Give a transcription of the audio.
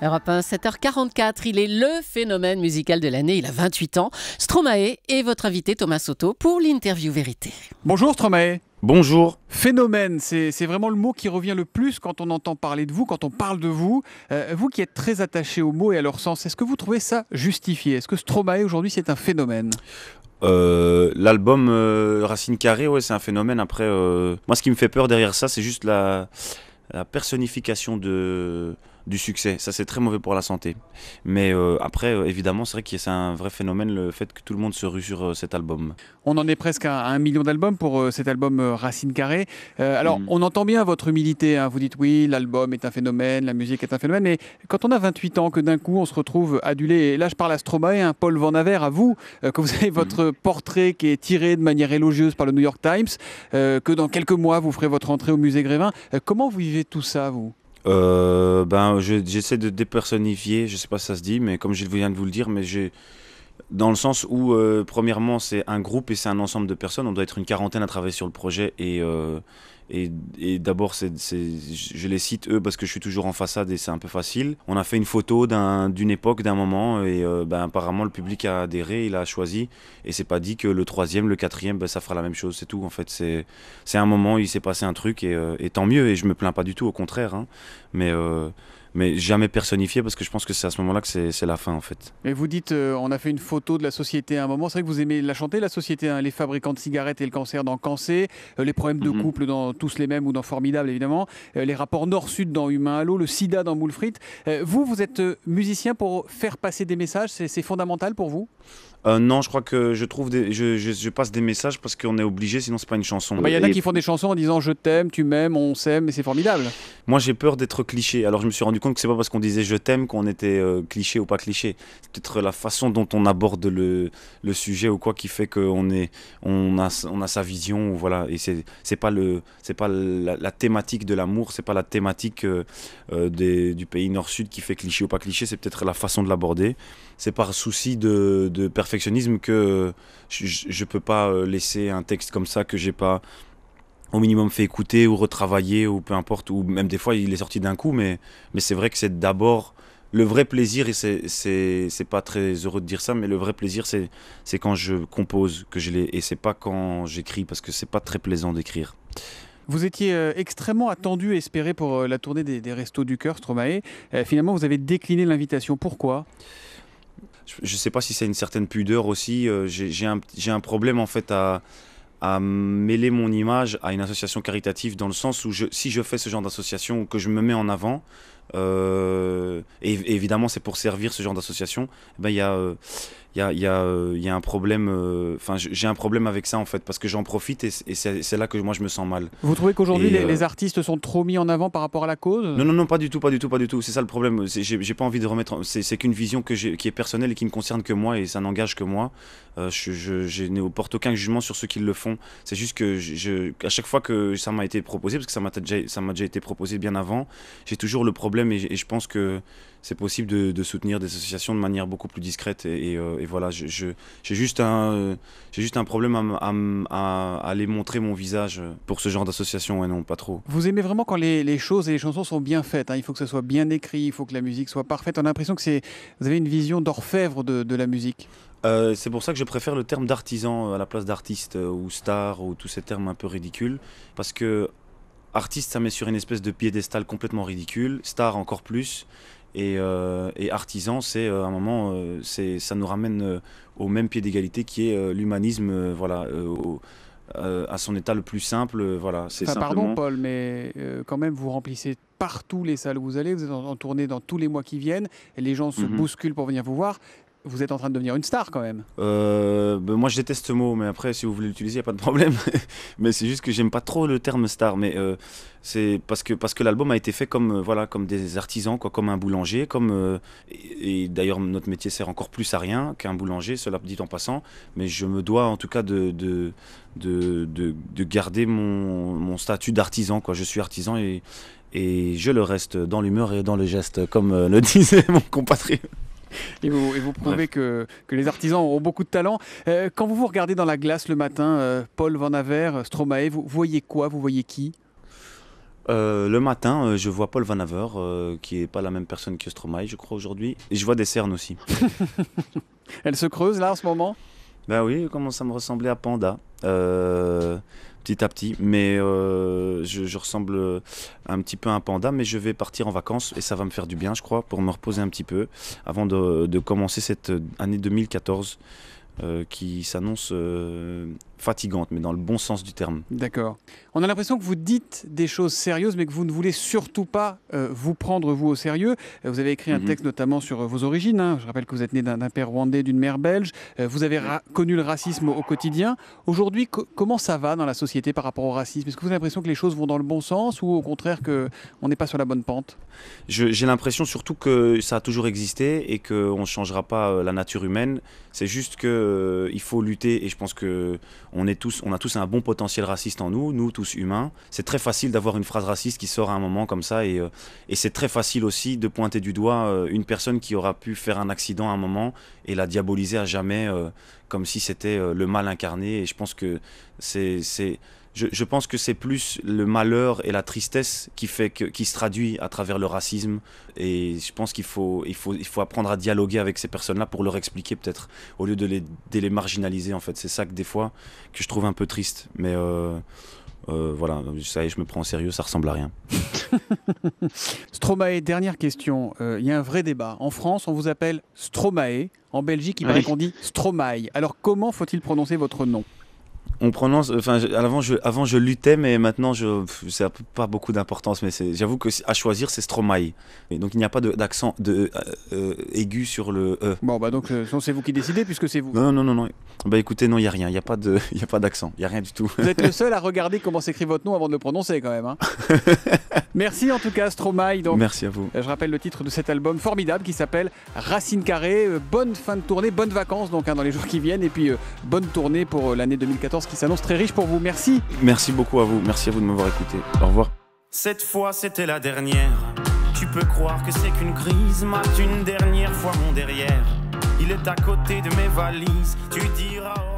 Europe 1, 7h44, il est le phénomène musical de l'année, il a 28 ans. Stromae est votre invité Thomas Soto pour l'interview vérité. Bonjour Stromae. Bonjour. Phénomène, c'est vraiment le mot qui revient le plus quand on entend parler de vous, quand on parle de vous. Vous qui êtes très attaché aux mots et à leur sens, est-ce que vous trouvez ça justifié? Est-ce que Stromae aujourd'hui c'est un phénomène? L'album Racine Carrée, ouais, c'est un phénomène. Après, moi ce qui me fait peur derrière ça, c'est juste la personnification du succès. Ça, c'est très mauvais pour la santé. Mais après, évidemment, c'est vrai que c'est un vrai phénomène, le fait que tout le monde se rue sur cet album. On en est presque à 1 million d'albums pour cet album Racine Carrée. Alors, on entend bien votre humilité, hein. Vous dites oui, l'album est un phénomène, la musique est un phénomène. Mais quand on a 28 ans, que d'un coup on se retrouve adulé, et là je parle à Stromae, hein, Paul Van Aver, à vous, que vous avez votre portrait qui est tiré de manière élogieuse par le New York Times, que dans quelques mois vous ferez votre entrée au musée Grévin. Comment vous vivez tout ça, vous? J'essaie de dépersonnifier, je sais pas si ça se dit, mais comme je viens de vous le dire, mais dans le sens où, premièrement, c'est un groupe et c'est un ensemble de personnes. On doit être une quarantaine à travailler sur le projet. Et d'abord, je les cite eux parce que je suis toujours en façade et c'est un peu facile. On a fait une photo d'une époque, d'un moment, et apparemment le public a adhéré, il a choisi. Et c'est pas dit que le troisième, le quatrième, ça fera la même chose, c'est tout. En fait, c'est un moment, il s'est passé un truc et tant mieux. Et je me plains pas du tout, au contraire. Hein. Mais jamais personnifié parce que je pense que c'est à ce moment-là que c'est la fin en fait. Et vous dites, on a fait une photo de la société à un moment. C'est vrai que vous aimez la chanter, la société, hein, les fabricants de cigarettes et le cancer dans Cancer, les problèmes de couple dans Tous les mêmes ou dans Formidable évidemment, les rapports nord-sud dans Humain à l'eau, le sida dans Moule Frites. Vous êtes musicien pour faire passer des messages, c'est fondamental pour vous? Non, je crois que je passe des messages parce qu'on est obligé, sinon c'est pas une chanson. Il y en a qui font des chansons en disant je t'aime, tu m'aimes, on s'aime, et c'est formidable. Moi j'ai peur d'être cliché, alors je me suis rendu compte que c'est pas parce qu'on disait je t'aime qu'on était cliché ou pas cliché. C'est peut-être la façon dont on aborde le sujet ou quoi qui fait qu'on a sa vision, ou voilà. Et c'est pas la thématique de l'amour, c'est pas la thématique du pays nord-sud qui fait cliché ou pas cliché, c'est peut-être la façon de l'aborder. C'est par souci de perfectionnisme que je peux pas laisser un texte comme ça que j'ai pas au minimum fait écouter ou retravailler ou peu importe, ou même des fois il est sorti d'un coup, mais c'est vrai que c'est d'abord le vrai plaisir, et c'est pas très heureux de dire ça, mais le vrai plaisir c'est quand je compose que je l'ai, et c'est pas quand j'écris, parce que c'est pas très plaisant d'écrire. Vous étiez extrêmement attendu et espéré pour la tournée des Restos du Cœur, Stromae. Finalement, vous avez décliné l'invitation. Pourquoi ? Je sais pas si c'est une certaine pudeur aussi. J'ai un problème en fait à mêler mon image à une association caritative, dans le sens où si je fais ce genre d'association, que je me mets en avant, et évidemment c'est pour servir ce genre d'association, il y a un problème, j'ai un problème avec ça en fait, parce que j'en profite et c'est là que moi je me sens mal. Vous trouvez qu'aujourd'hui les artistes sont trop mis en avant par rapport à la cause? Non, pas du tout, c'est ça le problème. J'ai pas envie de remettre, c'est qu'une vision qui est personnelle et qui ne concerne que moi, et ça n'engage que moi. Je ne porte aucun jugement sur ceux qui le font. C'est juste que à chaque fois que ça m'a été proposé, parce que ça m'a déjà été proposé bien avant, j'ai toujours le problème, et je pense que c'est possible de soutenir des associations de manière beaucoup plus discrète, et voilà, j'ai juste un problème à aller montrer mon visage pour ce genre d'association, et non pas trop. Vous aimez vraiment quand les choses et les chansons sont bien faites, hein. Il faut que ce soit bien écrit, il faut que la musique soit parfaite. On a l'impression que vous avez une vision d'orfèvre de la musique. C'est pour ça que je préfère le terme d'artisan à la place d'artiste, ou star, ou tous ces termes un peu ridicules, parce que artiste, ça met sur une espèce de piédestal complètement ridicule, star encore plus, et artisan, c'est à un moment, ça nous ramène au même pied d'égalité qui est l'humanisme, voilà, à son état le plus simple, voilà. C'est simplement... Pardon Paul, mais quand même vous remplissez partout les salles où vous allez, vous êtes en tournée dans tous les mois qui viennent, et les gens se bousculent pour venir vous voir. Vous êtes en train de devenir une star quand même. Moi je déteste ce mot, mais après si vous voulez l'utiliser, il n'y a pas de problème. Mais c'est juste que j'aime pas trop le terme star. Mais c'est parce que l'album a été fait comme des artisans, quoi, comme un boulanger. Et d'ailleurs notre métier sert encore plus à rien qu'un boulanger, cela dit en passant. Mais je me dois en tout cas de garder mon statut d'artisan, quoi. Je suis artisan et je le reste dans l'humeur et dans le geste, comme le disait mon compatriote. Et vous prouvez que les artisans ont beaucoup de talent. Quand vous vous regardez dans la glace le matin, Paul Van Aver, Stromae, vous voyez quoi? Vous voyez qui? Le matin, je vois Paul Van Haver, qui n'est pas la même personne que Stromae, je crois, aujourd'hui. Et je vois des cernes aussi. Elle se creuse là en ce moment? Ben oui, elle commence à me ressembler à Panda, petit à petit. Mais je ressemble un petit peu à un panda, mais je vais partir en vacances et ça va me faire du bien, je crois, pour me reposer un petit peu avant de commencer cette année 2014 qui s'annonce fatigante, mais dans le bon sens du terme. D'accord. On a l'impression que vous dites des choses sérieuses, mais que vous ne voulez surtout pas vous prendre, vous, au sérieux. Vous avez écrit un texte notamment sur vos origines. Hein. Je rappelle que vous êtes né d'un père rwandais, d'une mère belge. Vous avez connu le racisme au quotidien. Aujourd'hui, comment ça va dans la société par rapport au racisme? Est-ce que vous avez l'impression que les choses vont dans le bon sens ou au contraire qu'on n'est pas sur la bonne pente? J'ai l'impression surtout que ça a toujours existé et qu'on ne changera pas la nature humaine. C'est juste qu'il faut lutter et je pense qu'on a tous un bon potentiel raciste en nous tous humains. C'est très facile d'avoir une phrase raciste qui sort à un moment comme ça et c'est très facile aussi de pointer du doigt une personne qui aura pu faire un accident à un moment et la diaboliser à jamais comme si c'était le mal incarné. Et je pense que je pense que c'est plus le malheur et la tristesse qui se traduit à travers le racisme. Et je pense qu'il faut apprendre à dialoguer avec ces personnes-là pour leur expliquer peut-être, au lieu de les marginaliser en fait. C'est ça que des fois que je trouve un peu triste. Mais voilà, ça y est, je me prends au sérieux, ça ressemble à rien. Stromae, dernière question. Il y a un vrai débat. En France, on vous appelle Stromae. En Belgique, il paraît qu'on dit Stromae. Alors comment faut-il prononcer votre nom? On prononce, avant je luttais, mais maintenant ça n'a pas beaucoup d'importance. Mais j'avoue que à choisir, c'est Stromae. Et donc il n'y a pas d'accent aigu sur le E. Bon, bah donc c'est vous qui décidez puisque c'est vous. Non. Bah écoutez, non, il n'y a rien. Il n'y a pas d'accent. Il n'y a rien du tout. Vous êtes le seul à regarder comment s'écrit votre nom avant de le prononcer quand même. Hein. Merci en tout cas, Stromae. Donc, merci à vous. Je rappelle le titre de cet album formidable qui s'appelle Racine Carrée. Bonne fin de tournée, bonnes vacances donc dans les jours qui viennent. Et puis bonne tournée pour l'année 2014 qui s'annonce très riche pour vous. Merci. Merci beaucoup à vous. Merci à vous de m'avoir écouté. Au revoir. Cette fois, c'était la dernière. Tu peux croire que c'est qu'une crise. Mate une dernière fois mon derrière. Il est à côté de mes valises. Tu diras...